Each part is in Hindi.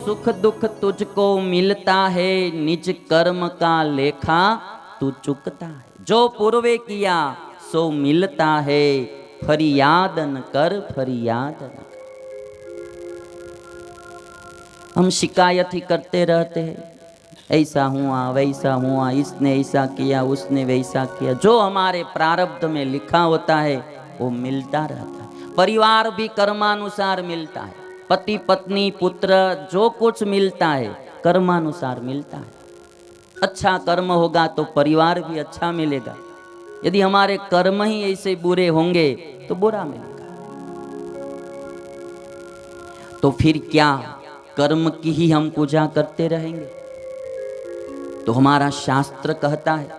सुख दुख तुझको मिलता है, निज कर्म का लेखा तू चुकता है। जो पूर्वे किया सो मिलता है, फरियाद न कर, फरियाद न कर। हम शिकायत ही करते रहते हैं, ऐसा हुआ वैसा हुआ, इसने ऐसा किया उसने वैसा किया। जो हमारे प्रारब्ध में लिखा होता है वो मिलता रहता है। परिवार भी कर्मानुसार मिलता है, पति पत्नी पुत्र जो कुछ मिलता है कर्मानुसार मिलता है। अच्छा कर्म होगा तो परिवार भी अच्छा मिलेगा, यदि हमारे कर्म ही ऐसे बुरे होंगे तो बुरा मिलेगा। तो फिर क्या कर्म की ही हम पूजा करते रहेंगे? तो हमारा शास्त्र कहता है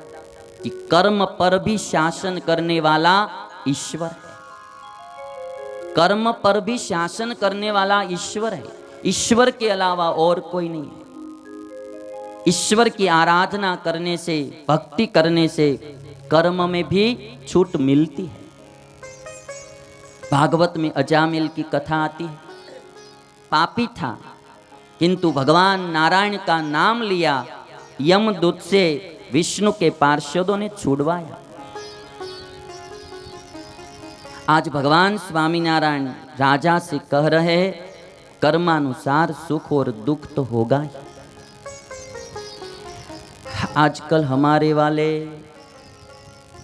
कि कर्म पर भी शासन करने वाला ईश्वर है। कर्म पर भी शासन करने वाला ईश्वर है, ईश्वर के अलावा और कोई नहीं है। ईश्वर की आराधना करने से, भक्ति करने से कर्म में भी छूट मिलती है। भागवत में अजामिल की कथा आती है। पापी था किंतु भगवान नारायण का नाम लिया, यमदूत से विष्णु के पार्षदों ने छुड़वाया। आज भगवान स्वामीनारायण राजा से कह रहे हैं, कर्मानुसार सुख और दुख तो होगा ही। आजकल हमारे वाले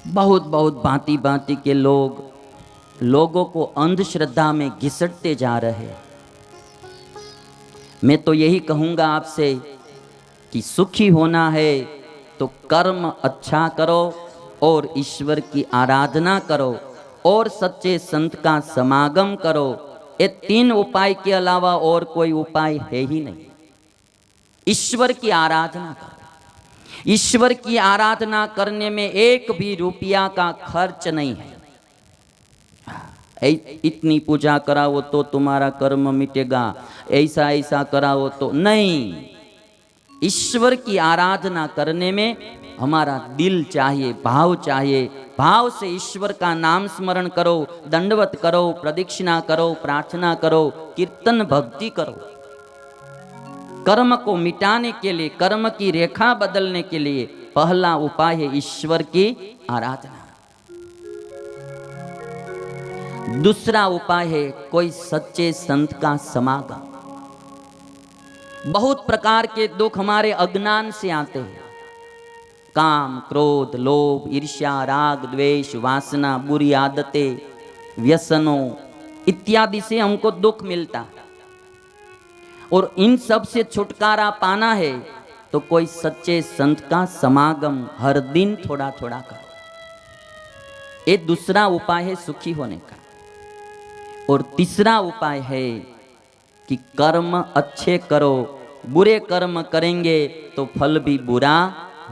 बहुत भांति भांति के लोगों को अंधश्रद्धा में घिसटते जा रहे हैं। मैं तो यही कहूंगा आपसे कि सुखी होना है तो कर्म अच्छा करो और ईश्वर की आराधना करो और सच्चे संत का समागम करो। ये तीन उपाय के अलावा और कोई उपाय है ही नहीं। ईश्वर की आराधना करो। ईश्वर की आराधना करने में एक भी रुपया का खर्च नहीं है। इतनी पूजा कराओ तो तुम्हारा कर्म मिटेगा, ऐसा ऐसा कराओ तो नहीं। ईश्वर की आराधना करने में हमारा दिल चाहिए, भाव चाहिए। भाव से ईश्वर का नाम स्मरण करो, दंडवत करो, प्रदक्षिणा करो, प्रार्थना करो, कीर्तन भक्ति करो। कर्म को मिटाने के लिए, कर्म की रेखा बदलने के लिए पहला उपाय है ईश्वर की आराधना। दूसरा उपाय है कोई सच्चे संत का समागम। बहुत प्रकार के दुख हमारे अज्ञान से आते हैं। काम, क्रोध, लोभ, ईर्ष्या, राग, द्वेष, वासना, बुरी आदतें, व्यसनों इत्यादि से हमको दुख मिलता है। और इन सब से छुटकारा पाना है तो कोई सच्चे संत का समागम हर दिन थोड़ा थोड़ा करो। ये दूसरा उपाय है सुखी होने का। और तीसरा उपाय है कि कर्म अच्छे करो। बुरे कर्म करेंगे तो फल भी बुरा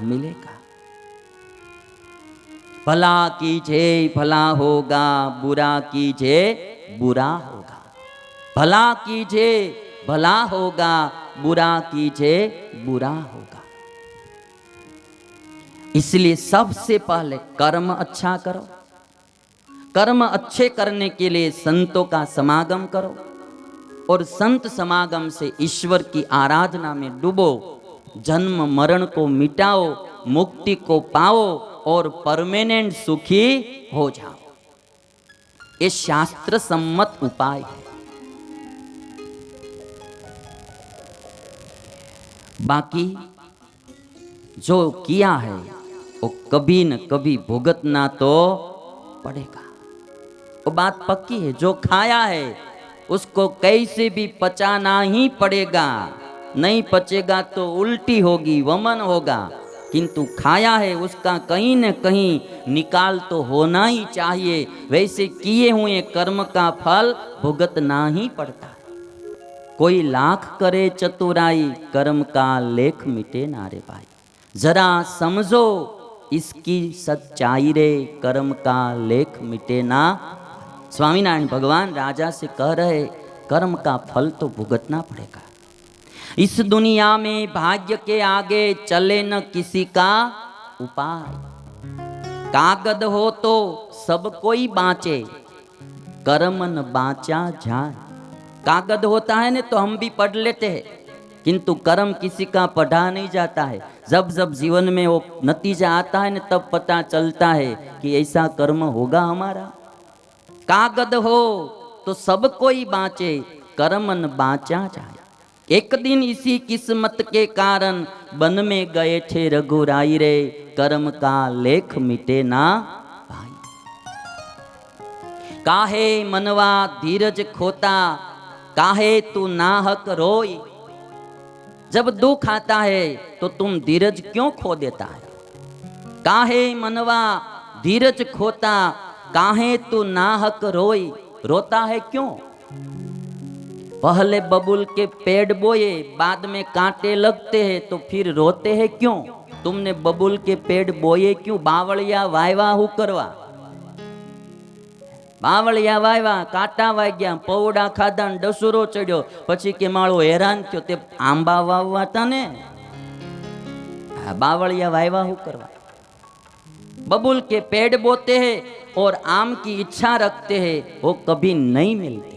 मिलेगा। भला कीजिए भला होगा, बुरा कीजिए बुरा होगा। भला कीजिए भला होगा, बुरा कीजिए बुरा होगा। इसलिए सबसे पहले कर्म अच्छा करो। कर्म अच्छे करने के लिए संतों का समागम करो और संत समागम से ईश्वर की आराधना में डूबो। जन्म मरण को मिटाओ, मुक्ति को पाओ और परमानेंट सुखी हो जाओ। ये शास्त्र सम्मत उपाय है। बाकी जो किया है वो कभी न कभी भुगतना तो पड़ेगा। वो बात पक्की है। जो खाया है उसको कैसे भी पचाना ही पड़ेगा। नहीं पचेगा तो उल्टी होगी, वमन होगा। किंतु खाया है उसका कहीं न कहीं निकाल तो होना ही चाहिए। वैसे किए हुए कर्म का फल भुगतना ही पड़ता है। कोई लाख करे चतुराई, कर्म का लेख मिटे ना रे भाई। जरा समझो इसकी सच्चाई रे, कर्म का लेख मिटे ना। स्वामीनारायण भगवान राजा से कह रहे कर्म का फल तो भुगतना पड़ेगा। इस दुनिया में भाग्य के आगे चले न किसी का उपाय। कागद हो तो सब कोई बाँचे, कर्म न बाँचा जाए। कागद होता है ना तो हम भी पढ़ लेते हैं, किंतु कर्म किसी का पढ़ा नहीं जाता है। जब जब जीवन में वो नतीजा आता है न, तब पता चलता है कि ऐसा कर्म होगा हमारा। कागद हो तो सब कोई बाँचे, कर्म न बाँचा जाए। एक दिन इसी किस्मत के कारण वन में गए थे रघुराई रे, कर्म का लेख मिटे ना भाई। काहे मनवा धीरज खोता, काहे तू नाहक रोई। जब दुख आता है तो तुम धीरज क्यों खो देता है। काहे मनवा धीरज खोता, काहे तू नाहक रोई। रोता है क्यों। पहले बबूल के पेड़ बोए, बाद में कांटे लगते हैं, तो फिर रोते हैं क्यों। तुमने बबूल के पेड़ बोए क्यों। बावड़िया वायवा हु करवा। बावड़िया वायवा, कांटा वाग्या, पौड़ा खाधा, डसुरो चढ़्यो, पछी के माळो हैरान थयो ते आंबा वाववा था ने। बावड़िया वायवा हु करवा। बबूल के पेड़ बोते हैं और आम की इच्छा रखते हैं, वो कभी नहीं मिलते।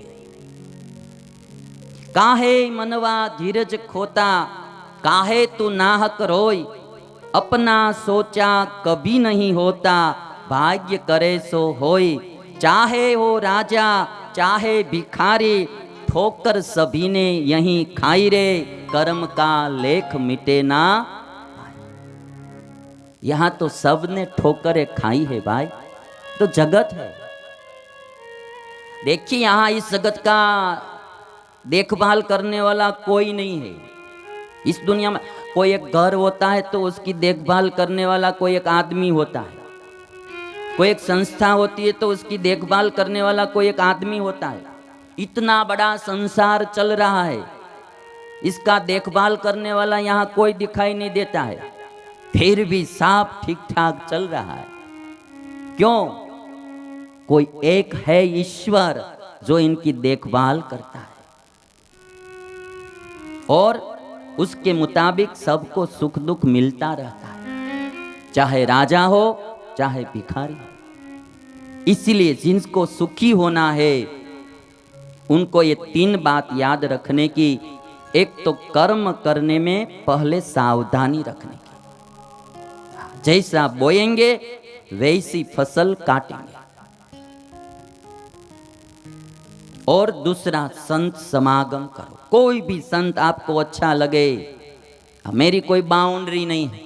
काहे मनवा धीरज खोता, काहे तू नाहक रोई। अपना सोचा कभी नहीं होता, भाग्य करे सो होई। चाहे हो राजा चाहे भिखारी, ठोकर सभी ने यहीं खाई रे, कर्म का लेख मिटे ना। यहां तो सबने ठोकरें खाई है भाई, तो जगत है। देखिए यहां इस जगत का देखभाल करने वाला कोई नहीं है। इस दुनिया में कोई एक घर होता है तो उसकी देखभाल करने वाला कोई एक आदमी होता है। कोई एक संस्था होती है तो उसकी देखभाल करने वाला कोई एक आदमी होता है। इतना बड़ा संसार चल रहा है, इसका देखभाल करने वाला यहाँ कोई दिखाई नहीं देता है, फिर भी सब ठीक ठाक चल रहा है। क्यों। कोई एक है ईश्वर जो इनकी देखभाल करता है और उसके मुताबिक सबको सुख दुख मिलता रहता है, चाहे राजा हो चाहे भिखारी हो। इसलिए जिनको सुखी होना है उनको ये 3 बात याद रखने की। एक तो कर्म करने में पहले सावधानी रखने की। जैसा बोएंगे वैसी फसल काटेंगे। और दूसरा, संत समागम करो। कोई भी संत आपको अच्छा लगे, मेरी कोई बाउंड्री नहीं है।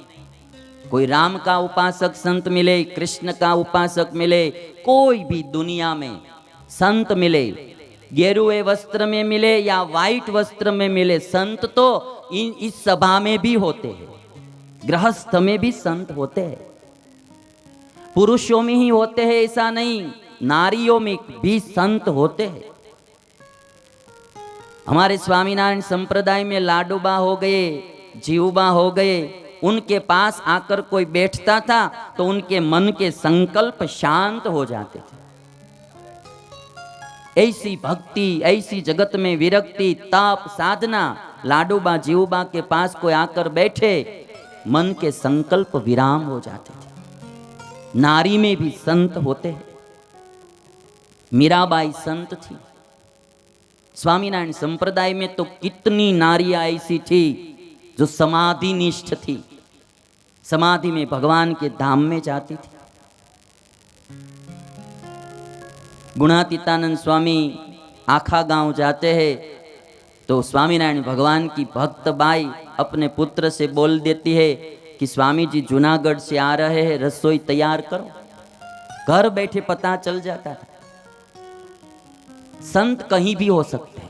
कोई राम का उपासक संत मिले, कृष्ण का उपासक मिले, कोई भी दुनिया में संत मिले, गेरुए वस्त्र में मिले या वाइट वस्त्र में मिले, संत तो इस सभा में भी होते हैं, गृहस्थ में भी संत होते हैं। पुरुषों में ही होते हैं ऐसा नहीं, नारियों में भी संत होते हैं। हमारे स्वामीनारायण संप्रदाय में लाडूबा हो गए, जीवबा हो गए, उनके पास आकर कोई बैठता था तो उनके मन के संकल्प शांत हो जाते थे। ऐसी भक्ति, ऐसी जगत में विरक्ति, ताप, साधना, लाडूबा जीवबा के पास कोई आकर बैठे, मन के संकल्प विराम हो जाते थे। नारी में भी संत होते हैं। मीराबाई संत थी। स्वामीनारायण संप्रदाय में तो कितनी नारियां ऐसी थी जो समाधि निष्ठ थी, समाधि में भगवान के धाम में जाती थी। गुणातीतानंद स्वामी आखा गांव जाते हैं तो स्वामीनारायण भगवान की भक्त बाई अपने पुत्र से बोल देती है कि स्वामी जी जूनागढ़ से आ रहे हैं, रसोई तैयार करो। घर बैठे पता चल जाता था। संत कहीं भी हो सकते,